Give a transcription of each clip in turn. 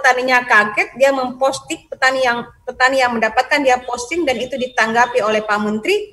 petaninya kaget, dia memposting, petani yang mendapatkan dia posting dan itu ditanggapi oleh Pak Menteri.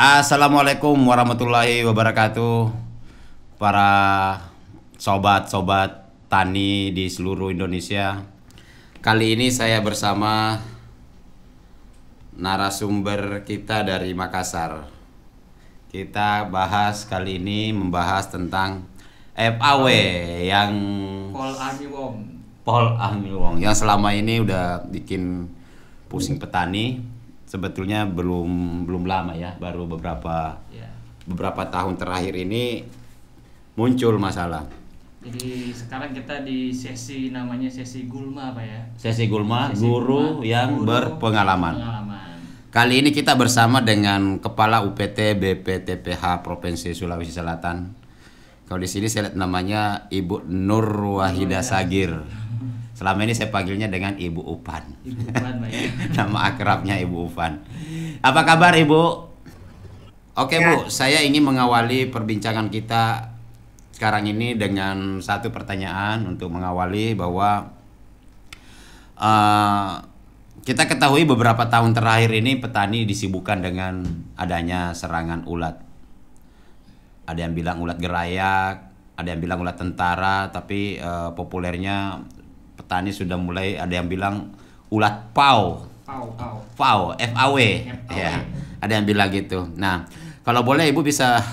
Assalamualaikum warahmatullahi wabarakatuh, para sobat-sobat tani di seluruh Indonesia. Kali ini saya bersama narasumber kita dari Makassar. Kita bahas kali ini membahas tentang FAW yang Paul Army Wong yang selama ini udah bikin pusing petani. Sebetulnya belum lama ya, baru beberapa tahun terakhir ini muncul masalah. Jadi sekarang kita di sesi namanya sesi Gulma Pak ya. Sesi Gulma, guru yang berpengalaman. Kali ini kita bersama dengan Kepala UPT BPTPH Provinsi Sulawesi Selatan. Kalau di sini saya lihat namanya Ibu Nur Wahida Sagir. Selama ini saya panggilnya dengan Ibu Upan. Ibu Upan, Pak ya. Nama akrabnya Ibu Upan. Apa kabar Ibu? Oke Bu, saya ingin mengawali perbincangan kita sekarang ini dengan satu pertanyaan untuk mengawali bahwa kita ketahui beberapa tahun terakhir ini petani disibukkan dengan adanya serangan ulat. Ada yang bilang ulat gerayak, ada yang bilang ulat tentara, tapi populernya petani sudah mulai ada yang bilang ulat FAW, ya, ada yang bilang gitu. Nah, kalau boleh Ibu bisa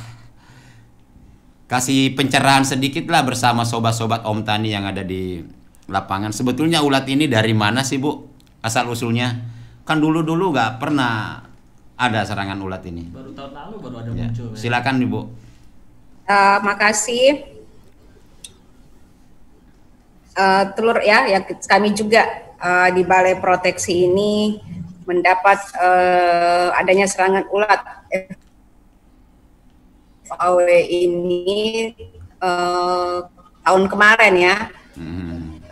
kasih pencerahan sedikit lah bersama sobat-sobat Om Tani yang ada di lapangan. Sebetulnya ulat ini dari mana sih Bu? Asal usulnya? Kan dulu-dulu nggak pernah ada serangan ulat ini. Baru tahun lalu baru ada muncul. Silakan Ibu. Makasih. Telur ya kami juga di Balai Proteksi ini mendapat adanya serangan ulat FAW ini tahun kemarin ya.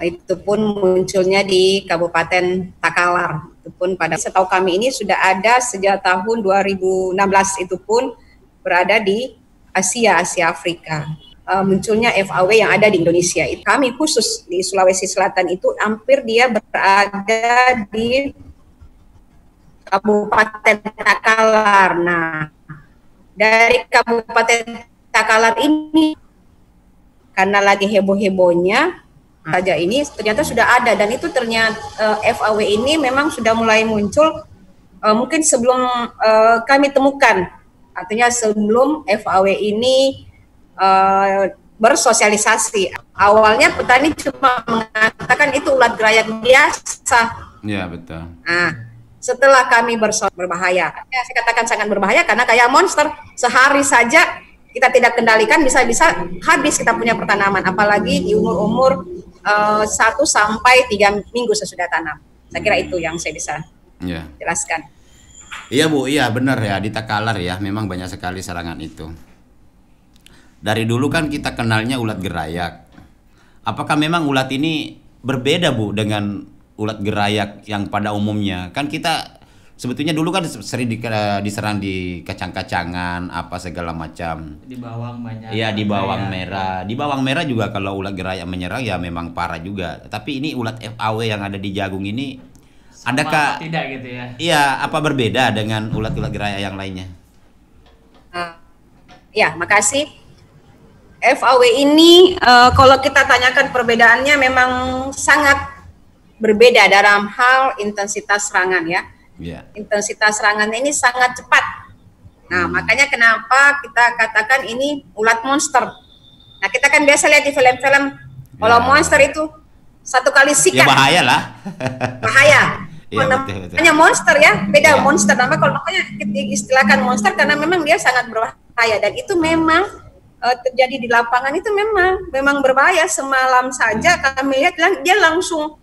Itu pun munculnya di Kabupaten Takalar. Itu pun pada setahu kami ini sudah ada sejak tahun 2016, itu pun berada di Asia Afrika. Munculnya FAW yang ada di Indonesia. Kami khusus di Sulawesi Selatan itu hampir dia berada di Kabupaten Takalar. Nah, dari Kabupaten Takalar ini karena lagi heboh-hebohnya saja ini ternyata sudah ada, dan itu ternyata FAW ini memang sudah mulai muncul mungkin sebelum kami temukan. Artinya sebelum FAW ini bersosialisasi. Awalnya petani cuma mengatakan itu ulat gerayak biasa. Ya, betul. Nah, setelah kami berbahaya, ya, saya katakan sangat berbahaya karena kayak monster, sehari saja kita tidak kendalikan bisa-bisa habis kita punya pertanaman, apalagi di umur-umur 1 sampai 3 minggu sesudah tanam. Saya kira itu yang saya bisa jelaskan. Iya Bu, iya benar ya, di Takalar ya memang banyak sekali serangan itu. Dari dulu kan kita kenalnya ulat gerayak. Apakah memang ulat ini berbeda Bu dengan ulat gerayak yang pada umumnya? Kan kita sebetulnya dulu kan sering diserang di kacang-kacangan apa segala macam. Di bawang banyak. Iya, di bawang merah. Di bawang merah juga kalau ulat gerayak menyerang ya memang parah juga. Tapi ini ulat FAW yang ada di jagung ini, adakah tidak gitu ya? Iya, apa berbeda dengan ulat-ulat gerayak yang lainnya? Ya, makasih. FAW ini kalau kita tanyakan perbedaannya memang sangat berbeda dalam hal intensitas serangan ya. Intensitas serangannya ini sangat cepat. Nah, makanya kenapa kita katakan ini ulat monster. Nah, kita kan biasa lihat di film-film kalau monster itu satu kali sikat. Ya bahaya lah. Bahaya. Iya, namanya monster ya, beda monster. Nama kalau makanya diistilahkan monster karena memang dia sangat berbahaya, dan itu memang terjadi di lapangan itu memang berbahaya. Semalam saja kami lihat dia langsung,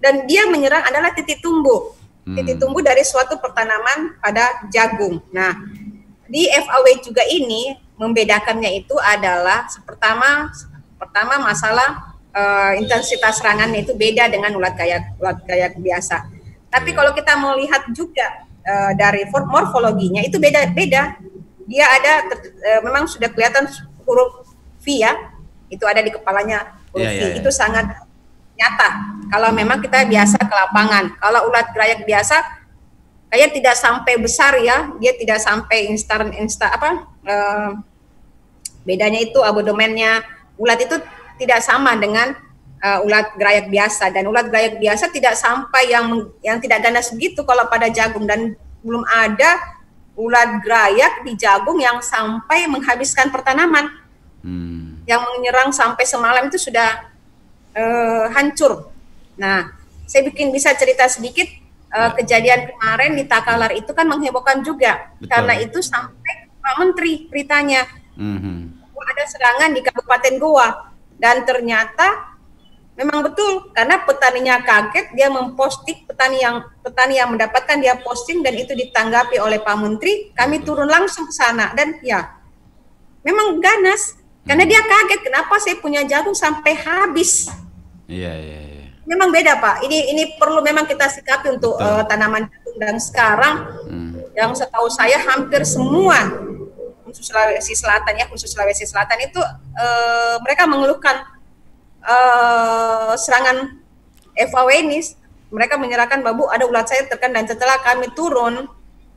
dan dia menyerang adalah titik tumbuh. Titik tumbuh dari suatu pertanaman pada jagung. Nah, di FAW juga ini membedakannya itu adalah pertama masalah intensitas serangannya itu beda dengan ulat gayak biasa. Tapi kalau kita mau lihat juga dari morfologinya itu beda-beda. Dia ada memang sudah kelihatan huruf V ya, itu ada di kepalanya huruf V. Itu sangat nyata kalau memang kita biasa ke lapangan. Kalau ulat gerayak biasa kayak tidak sampai besar ya, dia tidak sampai bedanya itu abodomennya ulat itu tidak sama dengan ulat gerayak biasa, dan ulat gerayak biasa tidak sampai yang tidak ganas begitu kalau pada jagung, dan belum ada ulat gerayak di jagung yang sampai menghabiskan pertanaman. Yang menyerang sampai semalam itu sudah hancur. Nah, saya bisa cerita sedikit. Kejadian kemarin di Takalar itu kan menghebohkan juga. Betul. Karena itu sampai Pak Menteri beritanya ada serangan di Kabupaten Goa, dan ternyata memang betul karena petaninya kaget, dia memposting, petani yang mendapatkan dia posting, dan itu ditanggapi oleh Pak Menteri. Kami turun langsung ke sana, dan ya memang ganas karena dia kaget kenapa saya punya jagung sampai habis. Iya. Memang beda Pak. Ini perlu memang kita sikapi untuk tanaman jagung, dan sekarang yang setahu saya hampir semua khusus Sulawesi Selatan itu mereka mengeluhkan serangan FAW ini. Mereka menyerahkan babu ada ulat saya terkena, dan setelah kami turun,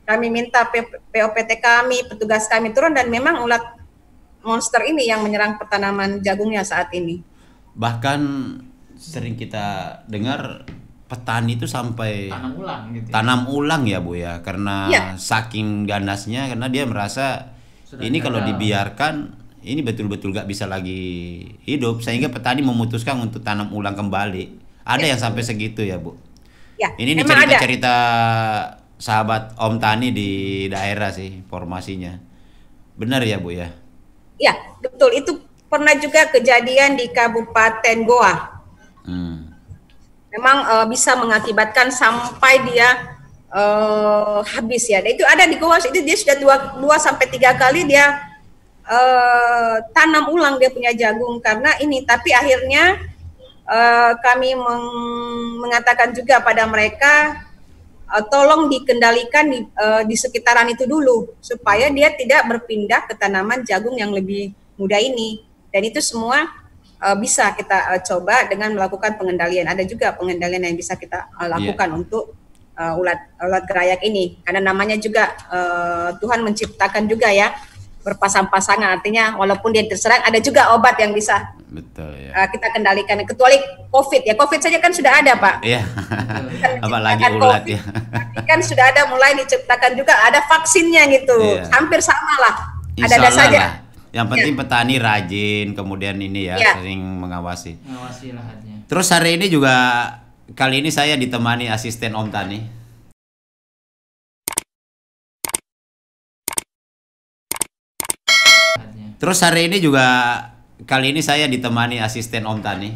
kami minta POPT kami, petugas kami turun, dan memang ulat monster ini yang menyerang pertanaman jagungnya saat ini. Bahkan sering kita dengar petani itu sampai tanam ulang ya Bu ya, karena saking ganasnya, karena dia merasa ini kalau dibiarkan ini betul-betul gak bisa lagi hidup, sehingga petani memutuskan untuk tanam ulang kembali. Ada yang sampai segitu ya Bu? Ya, ini cerita-cerita sahabat Om Tani di daerah sih formasinya. Benar ya Bu ya? Ya, betul. Itu pernah juga kejadian di Kabupaten Goa. Memang bisa mengakibatkan sampai dia habis ya. Dan itu ada di Goa, itu dia sudah 2-3 kali dia tanam ulang dia punya jagung karena ini. Tapi akhirnya kami mengatakan juga pada mereka tolong dikendalikan di sekitaran itu dulu supaya dia tidak berpindah ke tanaman jagung yang lebih muda ini. Dan itu semua bisa kita coba dengan melakukan pengendalian. Ada juga pengendalian yang bisa kita lakukan untuk ulat gerayak ini, karena namanya juga Tuhan menciptakan juga ya berpasang-pasangan, artinya walaupun dia terserang ada juga obat yang bisa kita kendalikan, kecuali COVID ya. COVID saja kan sudah ada Pak. Iya. Apalagi ulat ya. Kan sudah ada mulai diciptakan juga, ada vaksinnya gitu. Hampir sama lah. Ada saja. Yang penting petani rajin, kemudian ini sering mengawasi lahannya. Terus hari ini juga, kali ini saya ditemani asisten Om Tani. Om Tani.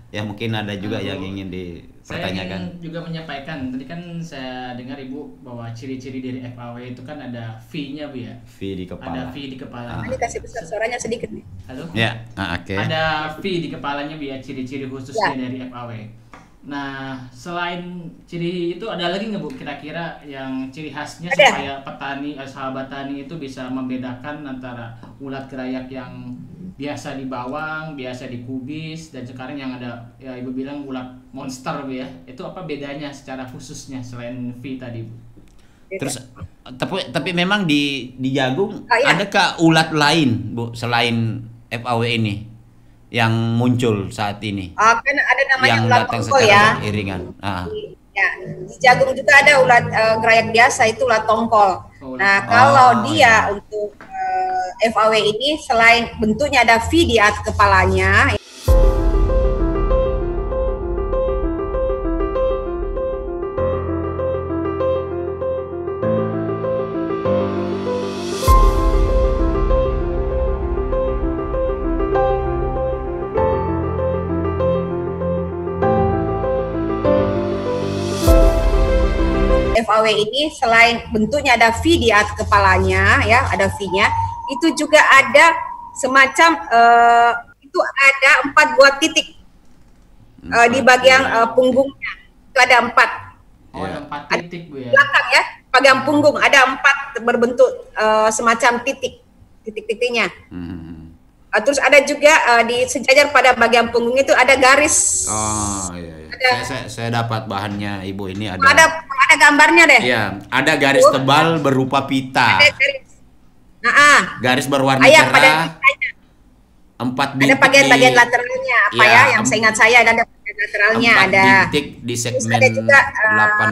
Ya mungkin ada juga yang ingin dipertanyakan. Saya ingin juga menyampaikan, tadi kan saya dengar Ibu bahwa ciri-ciri dari FAW itu kan ada V-nya Bu ya. V di kepala. Ada V di kepala. Ini kasih besar suaranya sedikit nih. Halo? Ya, oke. Ada V di kepalanya Bu ya, ciri-ciri khususnya dari FAW. Nah, selain ciri itu ada lagi nggak Bu kira-kira yang ciri khasnya supaya petani, sahabat tani itu bisa membedakan antara ulat gerayak yang biasa di bawang, biasa di kubis, dan sekarang yang ada ya Ibu bilang ulat monster Bu ya. Itu apa bedanya secara khususnya selain V tadi Bu? Terus tapi memang di jagung adakah ulat lain Bu selain FAW ini yang muncul saat ini? Kan ada namanya ulat tongkol ya. Iringan. Ya, di jagung juga ada ulat gerayak biasa, itu ulat tongkol. Nah, kalau dia untuk FAW ini selain bentuknya ada V di atas kepalanya. FAW ini selain bentuknya ada V di atas kepalanya ya, ada V-nya, itu juga ada semacam itu ada 4 buah titik di bagian punggungnya. Itu ada 4. Oh, ada 4 titik Bu ya. Belakang ya, bagian punggung ada 4 berbentuk semacam titik-titiknya. Terus ada juga di sejajar pada bagian punggung itu ada garis. Oh iya. Saya dapat bahannya Ibu ini ada. Ada gambarnya deh. Iya, ada garis tebal berupa pita. Ada garis. Garis berwarna Pada cerah. pitanya. 4 bintik Ada bagian-bagian lateralnya apa ya, yang seingat saya ada bagian lateralnya 4 ada. bintik di segmen ada juga,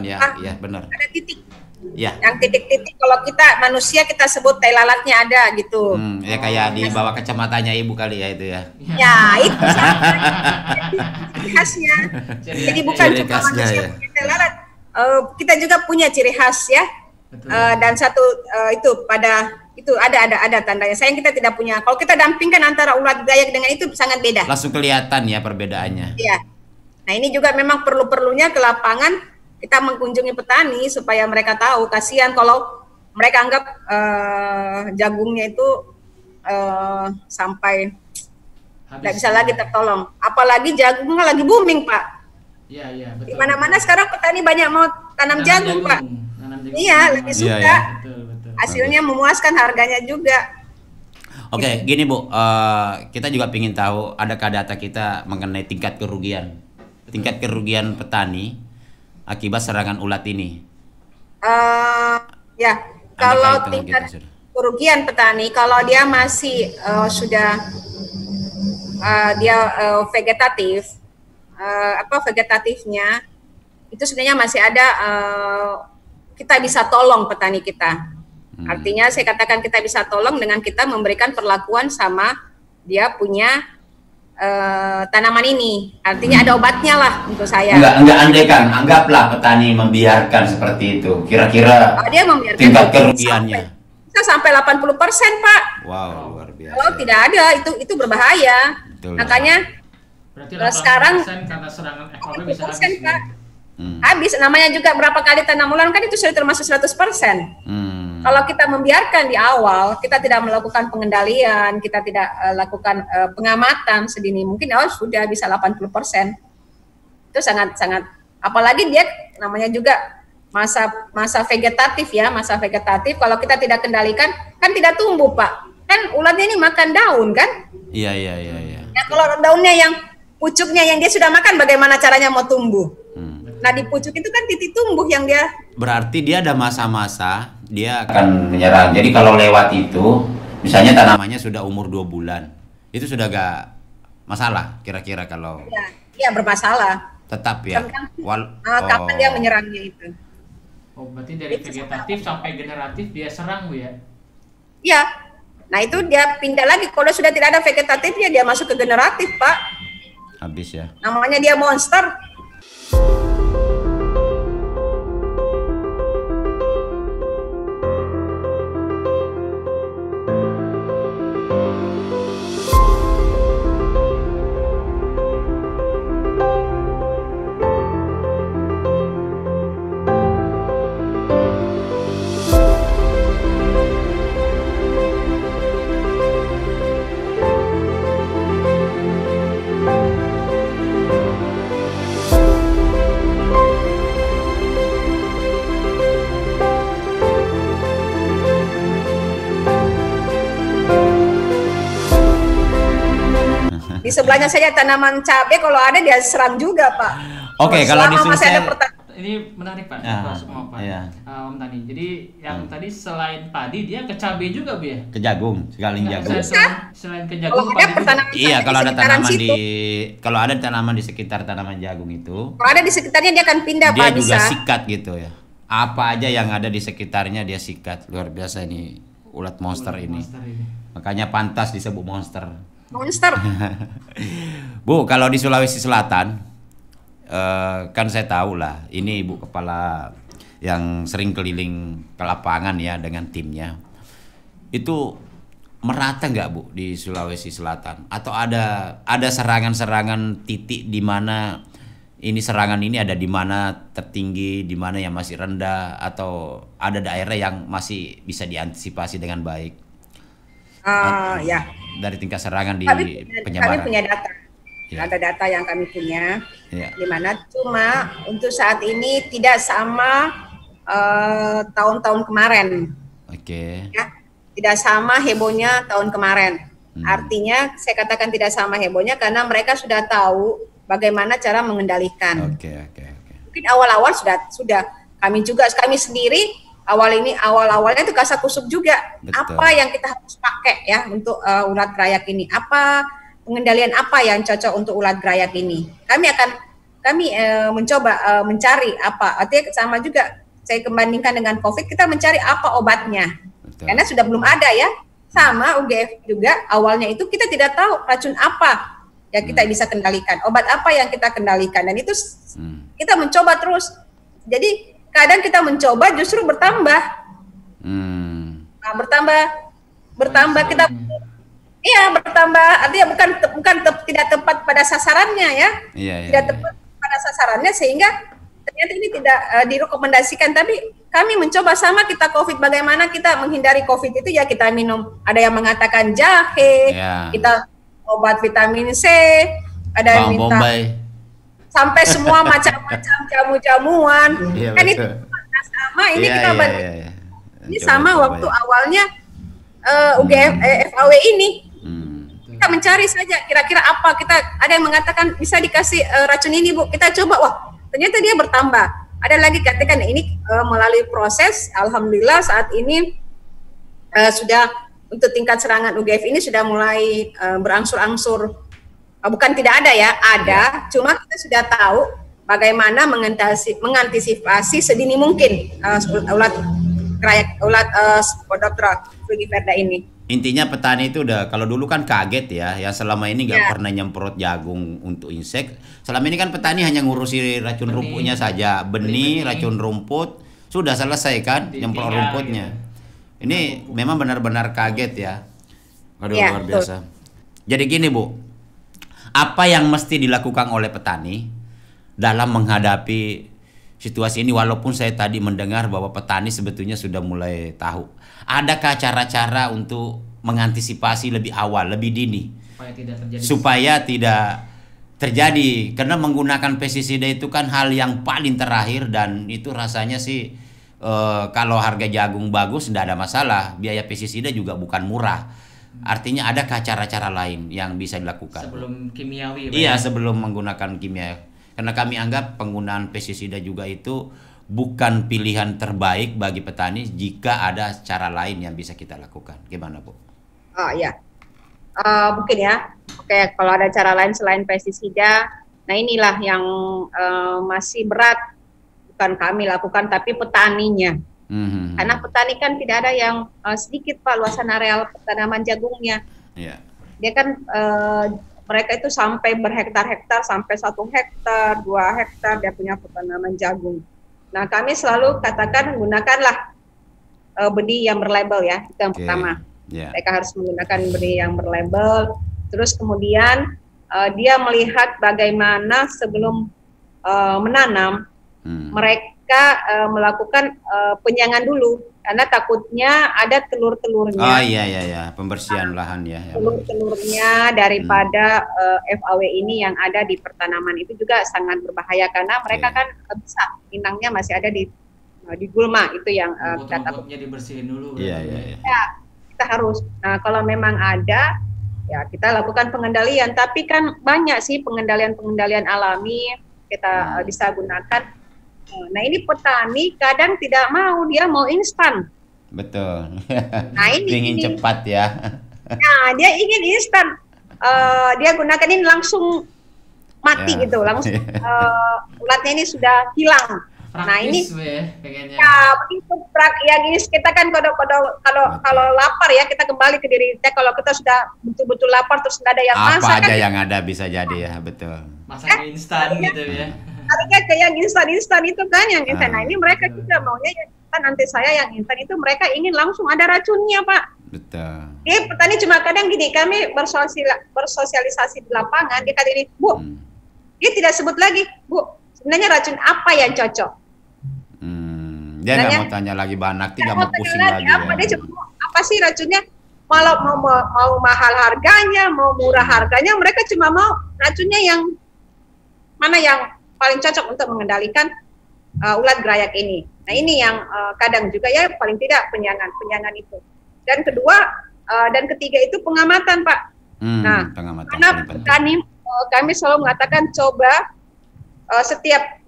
8 ya. Iya, benar. Ada titik. Ya. Yang titik-titik kalau kita manusia kita sebut tai lalatnya ada gitu. Ya kayak di bawah kacamatanya Ibu kali ya itu ya. Ya, itu ciri khasnya. Jadi bukan ciri cuma khasnya, manusia ya. punya tai lalat. Kita juga punya ciri khas ya. Dan satu itu pada itu ada tandanya. Sayang kita tidak punya. Kalau kita dampingkan antara ulat Dayak dengan itu sangat beda. Langsung kelihatan ya perbedaannya. Iya. Nah, ini juga memang perlu-perlunya ke lapangan kita mengunjungi petani supaya mereka tahu. Kasihan kalau mereka anggap jagungnya itu sampai tidak bisa lagi tertolong. Apalagi jagungnya lagi booming, Pak. Iya, betul. Di mana-mana sekarang petani banyak mau tanam jagung, Pak. Iya, lagi suka. Iya. Betul. Hasilnya memuaskan, harganya juga. Oke, gini Bu, kita juga ingin tahu adakah data kita mengenai tingkat kerugian petani akibat serangan ulat ini. Ya, kalau tingkat kerugian petani, kalau dia masih dia vegetatif, vegetatifnya itu sebenarnya masih ada, kita bisa tolong petani kita. Artinya saya katakan kita bisa tolong dengan kita memberikan perlakuan sama dia punya tanaman ini. Artinya ada obatnya lah untuk saya. Enggak andaikan, anggaplah petani membiarkan seperti itu. Kira-kira dia membiarkan tingkat kerugiannya bisa sampai 80%, Pak. Wow, luar biasa. Kalau tidak ada itu berbahaya. Betul, makanya sekarang karena serangan FAW bisa habis, Pak. Habis, namanya juga berapa kali tanam ulang kan itu sudah termasuk 100%. Kalau kita membiarkan di awal, kita tidak melakukan pengendalian, kita tidak lakukan pengamatan sedini mungkin, sudah bisa 80%. Itu sangat-sangat, apalagi dia namanya juga masa vegetatif ya, masa vegetatif. Kalau kita tidak kendalikan, kan tidak tumbuh, Pak. Kan ulatnya ini makan daun kan? Iya. Ya, kalau daunnya yang pucuknya yang dia sudah makan, bagaimana caranya mau tumbuh? Nah, di pucuk itu kan titik tumbuh yang dia. Berarti dia ada masa-masa dia akan menyerang. Jadi kalau lewat itu, misalnya tanamannya sudah umur 2 bulan, itu sudah gak masalah kira-kira kalau. Iya, bermasalah. Tetap ya. Kapan dia menyerangnya itu? Oh, berarti dari vegetatif sampai generatif dia serang, Bu ya? Iya. Nah, itu dia pindah lagi. Kalau sudah tidak ada vegetatifnya, dia masuk ke generatif, Pak. Habis ya. Namanya dia monster. Di sebelahnya saja tanaman cabai, kalau ada dia serang juga, Pak. Oke, kalau di Sulsel ini menarik, Pak. Pak. Iya. Om Tani. Jadi yang tadi selain padi dia ke cabai juga, Bu ya? Ke jagung, sekali jagung. Selain ke jagung, iya, kalau ada tanaman di sekitar tanaman jagung itu. Kalau ada di sekitarnya dia akan pindah, Dia Pak, juga bisa. sikat gitu ya. Apa aja yang ada di sekitarnya dia sikat. Luar biasa ini ulat monster ini. Makanya pantas disebut monster. Bu, kalau di Sulawesi Selatan kan saya tahu lah, ini Ibu kepala yang sering keliling ke lapangan ya dengan timnya. Itu merata nggak, Bu, di Sulawesi Selatan? Atau ada serangan-serangan titik di mana ini serangan ini ada di mana tertinggi, di mana yang masih rendah, atau ada daerah yang masih bisa diantisipasi dengan baik? Ya. Dari tingkat serangan di Kami penyebaran. punya data. Ya. Ada data yang kami punya, Ya. di mana cuma untuk saat ini tidak sama tahun-tahun kemarin. Oke. Ya, tidak sama hebohnya tahun kemarin. Artinya saya katakan tidak sama hebohnya karena mereka sudah tahu bagaimana cara mengendalikan. Oke. Mungkin awal-awal sudah kami sendiri awalnya itu kasakusuk juga. Betul. Apa yang kita harus pakai ya untuk ulat gerayak ini? Apa pengendalian apa yang cocok untuk ulat gerayak ini? Kami mencoba mencari apa. Artinya sama juga saya kembandingkan dengan COVID, kita mencari apa obatnya. Betul. Karena sudah belum ada ya. Sama UGF juga awalnya itu kita tidak tahu racun apa yang kita bisa kendalikan, obat apa yang kita kendalikan, dan itu kita mencoba terus. Jadi kadang kita mencoba justru bertambah. Nah, bertambah kita bertambah, artinya bukan tidak tepat pada sasarannya ya. Tidak tepat pada sasarannya sehingga ternyata ini tidak direkomendasikan, tapi kami mencoba sama kita COVID, bagaimana kita menghindari COVID itu ya kita minum, ada yang mengatakan jahe, kita obat vitamin C, ada yang minta Bombay, sampai semua macam-macam jamu-jamuan, kan itu sama ini kita ini sama waktu awalnya UGF FAW ini kita mencari saja kira-kira apa, kita ada yang mengatakan bisa dikasih racun ini Bu, kita coba, wah ternyata dia bertambah. Ada lagi katakan ini melalui proses, alhamdulillah saat ini sudah untuk tingkat serangan UGF ini sudah mulai berangsur-angsur, bukan tidak ada ya, ada, cuma kita sudah tahu bagaimana mengantisipasi sedini mungkin ulat Spodoptera frugiverda ini. Intinya petani itu udah, kalau dulu kan kaget ya, yang selama ini nggak pernah nyemprot jagung untuk insek. Selama ini kan petani hanya ngurusi racun rumputnya saja, benih, racun rumput, sudah selesai kan, nyemprot rumputnya. Ini memang benar-benar kaget ya. Aduh, luar biasa. Jadi gini Bu, apa yang mesti dilakukan oleh petani dalam menghadapi situasi ini, walaupun saya tadi mendengar bahwa petani sebetulnya sudah mulai tahu. Adakah cara-cara untuk mengantisipasi lebih awal, lebih dini? Supaya tidak terjadi. Karena menggunakan pestisida itu kan hal yang paling terakhir, dan itu rasanya sih kalau harga jagung bagus tidak ada masalah. Biaya pestisida juga bukan murah. Artinya adakah cara-cara lain yang bisa dilakukan? Sebelum kimiawi. Iya, sebelum menggunakan kimia. Karena kami anggap penggunaan pestisida juga itu bukan pilihan terbaik bagi petani jika ada cara lain yang bisa kita lakukan. Gimana Bu? Oh ya, mungkin ya. Oke, kalau ada cara lain selain pestisida, nah inilah yang masih berat, bukan kami lakukan tapi petaninya. Karena petani kan tidak ada yang sedikit Pak luasan areal tanaman jagungnya. Dia kan mereka itu sampai berhektar-hektar, sampai 1 hektar, 2 hektar dia punya tanaman jagung. Nah, kami selalu katakan gunakanlah benih yang berlabel ya, itu yang pertama. Mereka harus menggunakan benih yang berlabel. Terus kemudian dia melihat bagaimana sebelum menanam, mereka melakukan penyangan dulu, karena takutnya ada telur-telurnya. Oh iya, pembersihan lahan ya. Telur-telurnya daripada FAW ini yang ada di pertanaman itu juga sangat berbahaya, karena mereka kan bisa inangnya masih ada di gulma, itu yang kita takutnya dibersihin dulu. Iya. Ya, kita harus. Nah, kalau memang ada, ya kita lakukan pengendalian. Tapi kan banyak sih pengendalian alami kita bisa gunakan. Nah, ini petani kadang tidak mau, dia mau instan. Betul. Nah, ini ingin cepat ya. Nah, dia ingin instan. Dia gunakan ini langsung mati gitu, langsung ulatnya ini sudah hilang. Praktis, nah ini pengennya. Ya begitu gini kita kan kalau lapar ya kita kembali ke diri kita, kalau kita sudah betul-betul lapar terus nggak ada yang masak. Apa aja kan, yang ada bisa jadi ya, betul. Masak instan gitu ya. Tadinya kayak yang instan itu kan yang instan. Nah ini mereka juga maunya kan, nanti saya yang instan itu mereka ingin langsung ada racunnya Pak. Betul. Petani cuma kadang gini, kami bersosialisasi di lapangan, dia kata ini Bu, dia tidak sebut lagi, Bu, sebenarnya racun apa yang cocok. Dia nggak mau tanya lagi bahan aktif, nggak mau pusing lagi apa, ya. dia cuma apa sih racunnya, mau mahal harganya, mau murah harganya, mereka cuma mau racunnya yang mana yang paling cocok untuk mengendalikan ulat gerayak ini. Nah ini yang kadang juga ya paling tidak penyangan itu. Dan kedua dan ketiga itu pengamatan, Pak. Nah, pengamatan karena kami selalu mengatakan coba setiap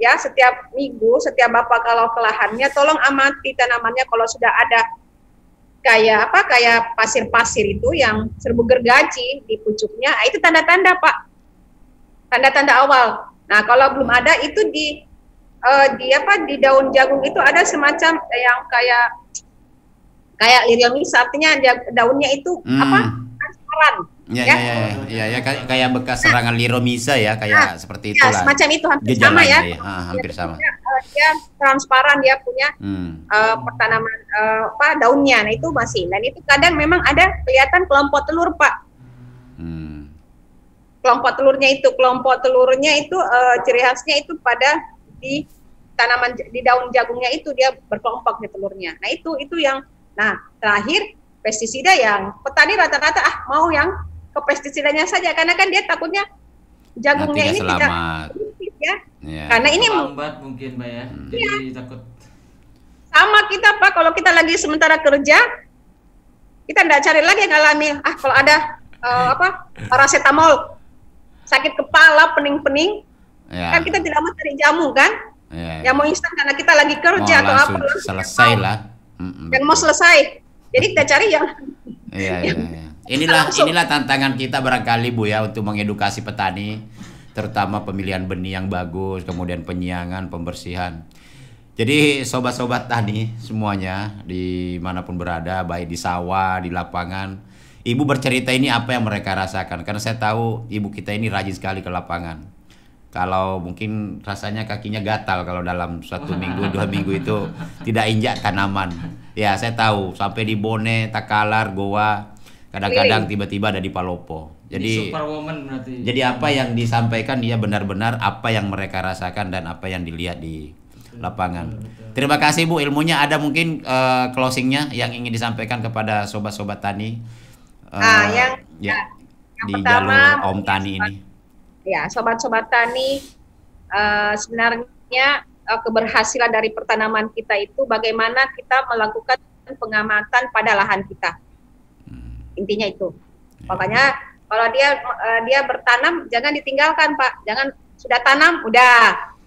minggu, setiap Bapak kalau ke lahannya, tolong amati tanamannya kalau sudah ada kayak pasir-pasir itu yang serbu gergaji di pucuknya, itu tanda-tanda, Pak. Tanda-tanda awal. Nah, kalau belum ada itu di daun jagung itu ada semacam yang kayak liriomyces, artinya daunnya itu transparan. Ya, kayak bekas serangan liromyces ya, kayak seperti itulah. Semacam itu hampir sama ya. Hampir sama. Dia transparan, dia punya pertanaman daunnya. Nah, itu masih. Dan itu kadang memang ada kelihatan kelompok telur, Pak. Kelompok telurnya itu ciri khasnya itu pada di tanaman di daun jagungnya itu dia berkelompok di telurnya. Nah, itu yang terakhir pestisida yang petani rata-rata mau yang ke pestisidanya saja karena kan dia takutnya jagungnya ini tidak ya. Karena ini lambat mungkin, Mbak ya. Jadi takut. Sama kita, Pak, kalau kita lagi sementara kerja, kita tidak cari lagi yang alami. Kalau ada paracetamol, sakit kepala, pening-pening, kan kita tidak mau cari jamu kan? Yang mau instan karena kita lagi kerja atau apa? Selesai lah. Yang mau selesai. Jadi kita cari yang Inilah tantangan kita barangkali, Bu ya, untuk mengedukasi petani, terutama pemilihan benih yang bagus, kemudian penyiangan, pembersihan. Jadi sobat-sobat tani semuanya dimanapun berada, baik di sawah, di lapangan, Ibu bercerita ini apa yang mereka rasakan, karena saya tahu Ibu kita ini rajin sekali ke lapangan. Kalau mungkin rasanya kakinya gatal kalau dalam 1 minggu, 2 minggu itu tidak injak tanaman. Ya, saya tahu sampai di Bone, Takalar, Goa, kadang-kadang tiba-tiba ada di Palopo. Jadi Superwoman berarti. Jadi apa yang disampaikan dia benar-benar apa yang mereka rasakan dan apa yang dilihat di lapangan. Terima kasih, Bu, ilmunya. Ada mungkin closingnya yang ingin disampaikan kepada sobat-sobat tani di jalur Om Tani ini. Ya, sobat-sobat tani, sebenarnya keberhasilan dari pertanaman kita itu bagaimana kita melakukan pengamatan pada lahan kita. Intinya itu. Makanya kalau dia bertanam jangan ditinggalkan, Pak. Jangan sudah tanam udah.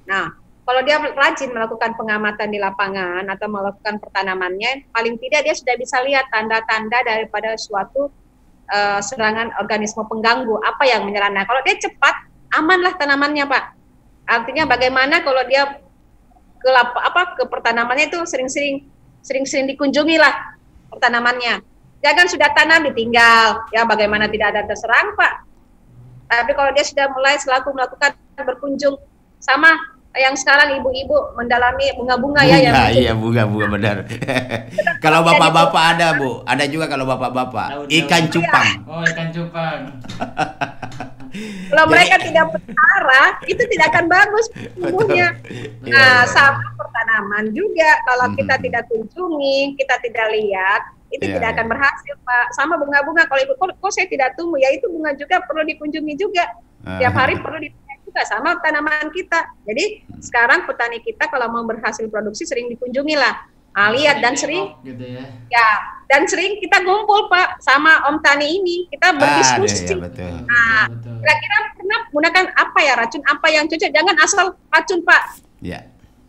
Nah, kalau dia rajin melakukan pengamatan di lapangan atau melakukan pertanamannya, paling tidak dia sudah bisa lihat tanda-tanda daripada suatu serangan organisme pengganggu apa yang menyerang. Nah, kalau dia cepat, amanlah tanamannya, Pak. Artinya bagaimana kalau dia ke pertanamannya itu sering-sering dikunjungi lah pertanamannya. Jangan sudah tanam ditinggal, ya bagaimana tidak ada terserang, Pak. Tapi kalau dia sudah mulai selaku melakukan berkunjung sama yang sekarang ibu-ibu mendalami bunga-bunga ya yang iya bunga-bunga benar. Kalau bapak-bapak ada, Bu, ada juga kalau bapak-bapak ikan cupang. Oh, ikan cupang. Kalau mereka tidak berarah, itu tidak akan bagus tumbuhnya. Nah, sama pertanaman juga kalau kita tidak kunjungi, kita tidak lihat, itu tidak akan berhasil, Pak. Sama bunga-bunga, kalau ibu kok saya tidak tumbuh, ya itu bunga juga perlu dikunjungi juga. Tiap hari perlu dikunjungi juga sama tanaman kita. Jadi sekarang petani kita kalau mau berhasil produksi sering dikunjungi lah. Lihat dan sering gitu ya. Dan sering kita ngumpul, Pak, sama Om Tani ini, kita berdiskusi. Nah, kira-kira pernah menggunakan apa ya, racun apa yang cocok? Jangan asal racun, Pak.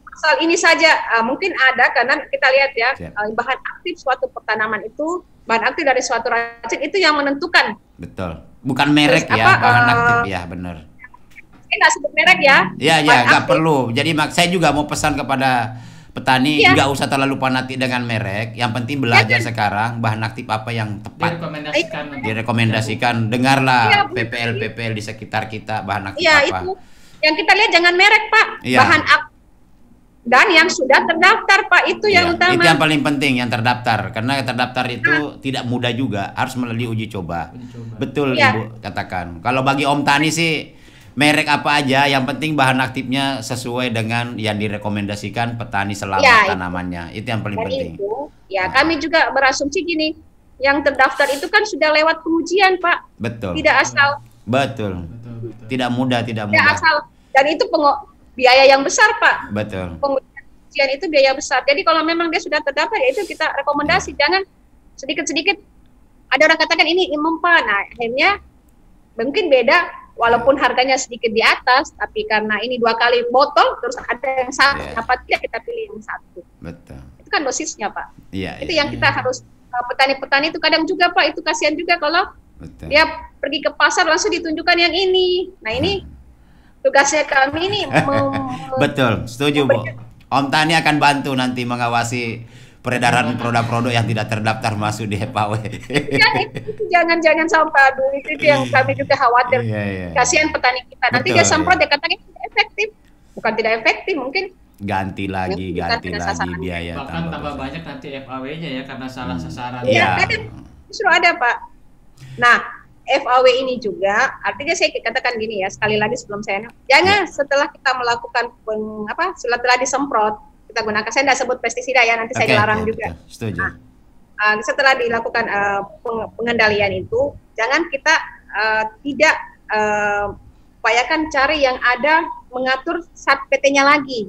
Asal ini saja. Mungkin ada karena kita lihat ya, bahan aktif suatu pertanaman itu, bahan aktif dari suatu racun itu yang menentukan. Betul. Bukan merek. Terus, bahan aktif ya, benar. Saya nggak sebut merek ya. Iya, nggak perlu. Jadi saya juga mau pesan kepada petani, nggak usah terlalu fanatik dengan merek. Yang penting belajar sekarang bahan aktif apa yang tepat. Direkomendasikan. Dengarlah PPL di sekitar kita bahan aktif apa. Itu. Yang kita lihat jangan merek, Pak. Bahan aktif dan yang sudah terdaftar, Pak, itu yang utama. Itu yang paling penting, yang terdaftar. Karena terdaftar itu tidak mudah juga, harus melalui uji coba. Betul Ibu katakan. Kalau bagi Om Tani sih merek apa aja, yang penting bahan aktifnya sesuai dengan yang direkomendasikan petani selama Ya, tanamannya. Itu yang paling dan penting. itu, ya kami juga berasumsi gini, yang terdaftar itu kan sudah lewat pengujian, Pak. Betul. Tidak asal. Betul. Tidak mudah, tidak Tidak mudah. asal. Dan itu biaya yang besar, Pak. Betul. Pengujian itu biaya besar. Jadi kalau memang dia sudah terdaftar, ya itu kita rekomendasi. Jangan sedikit-sedikit. Ada orang katakan ini mempan. Nah, akhirnya mungkin beda. Walaupun harganya sedikit di atas, tapi karena ini 2 kali botol, terus ada yang satu, kenapa tidak kita pilih yang satu? Betul. Itu kan dosisnya, Pak. Iya. Itu yang kita harus, petani-petani itu kadang juga, Pak, itu kasihan juga kalau dia pergi ke pasar langsung ditunjukkan yang ini. Nah, ini tugasnya kami ini. Betul, setuju Bu. Om Tani akan bantu nanti mengawasi peredaran produk-produk yang tidak terdaftar masuk di FAW. Jangan sampai aduh itu yang kami juga khawatir. Kasihan petani kita. Nanti dia semprot dia katakan tidak efektif. Bukan tidak efektif, mungkin ganti lagi biaya. Bahkan tambah banyak nanti FAW-nya ya karena salah sasaran. Iya, justru ada, Pak. Nah, FAW ini juga artinya saya katakan gini ya, sekali lagi sebelum saya jangan setelah kita melakukan setelah disemprot kita gunakan, saya tidak sebut pestisida ya, nanti saya dilarang juga. Setuju. Nah, setelah dilakukan pengendalian itu, jangan kita tidak upayakan cari yang ada mengatur Sat PT-nya lagi.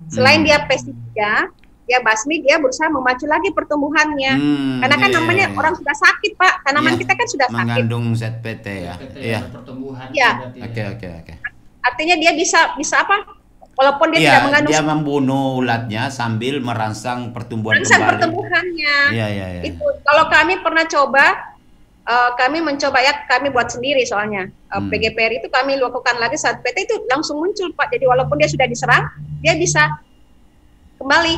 Selain dia pestisida, dia basmi, dia berusaha memacu lagi pertumbuhannya. Karena kan namanya orang sudah sakit, Pak. Tanaman kita kan sudah sakit. Mengandung Zat PT ya. Iya. Pertumbuhan. Iya. Oke. Artinya dia bisa apa? Walaupun dia tidak mengandung, dia membunuh ulatnya sambil merangsang pertumbuhan kembali. Pertumbuhannya. Iya. Itu kalau kami pernah coba, kami mencoba ya, kami buat sendiri soalnya. PGPR itu kami lakukan lagi saat PT itu langsung muncul, Pak. Jadi walaupun dia sudah diserang, dia bisa kembali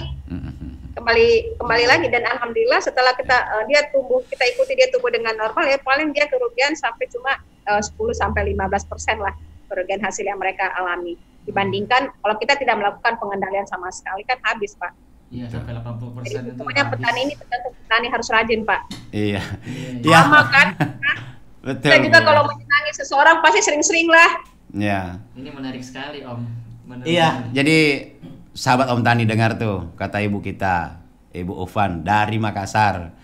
lagi, dan alhamdulillah setelah kita ikuti dia tumbuh dengan normal ya, paling dia kerugian sampai cuma 10-15% lah kerugian hasil yang mereka alami. Dibandingkan kalau kita tidak melakukan pengendalian sama sekali kan habis, Pak. Iya, sampai 80% Jadi, itu pokoknya petani ini tergantung petani harus rajin, Pak. Iya. Sama kan? Betul. Dan juga kalau menyenangi seseorang pasti sering-sering lah. Iya. Ini menarik sekali, Om. Iya. Jadi sahabat Om Tani dengar tuh kata ibu kita, Ibu Ovan dari Makassar.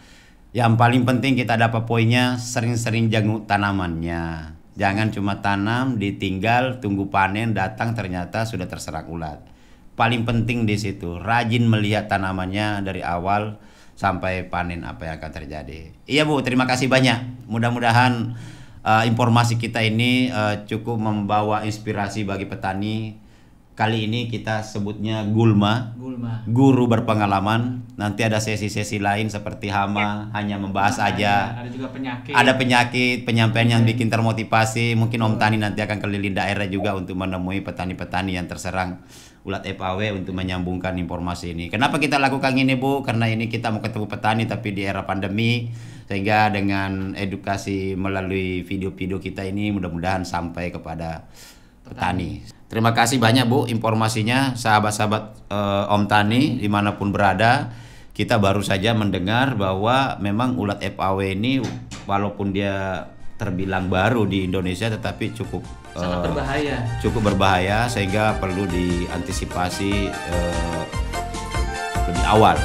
Yang paling penting kita dapat poinnya, sering-sering jenguk tanamannya. Jangan cuma tanam, ditinggal, tunggu panen, datang ternyata sudah terserang ulat. Paling penting di situ, rajin melihat tanamannya dari awal sampai panen apa yang akan terjadi. Iya Bu, terima kasih banyak. Mudah-mudahan informasi kita ini cukup membawa inspirasi bagi petani. Kali ini kita sebutnya Gulma, guru berpengalaman. Nanti ada sesi-sesi lain seperti hama, hanya membahas aja. Ada juga penyakit. Ada penyakit, penyampaian yang bikin termotivasi. Mungkin Om Tani nanti akan keliling daerah juga untuk menemui petani-petani yang terserang ulat FAW untuk menyambungkan informasi ini. Kenapa kita lakukan ini, Bu? Karena ini kita mau ketemu petani tapi di era pandemi, sehingga dengan edukasi melalui video-video kita ini mudah-mudahan sampai kepada petani. Terima kasih banyak Bu informasinya, sahabat-sahabat Om Tani dimanapun berada. Kita baru saja mendengar bahwa memang ulat FAW ini walaupun dia terbilang baru di Indonesia tetapi cukup berbahaya sehingga perlu diantisipasi lebih awal.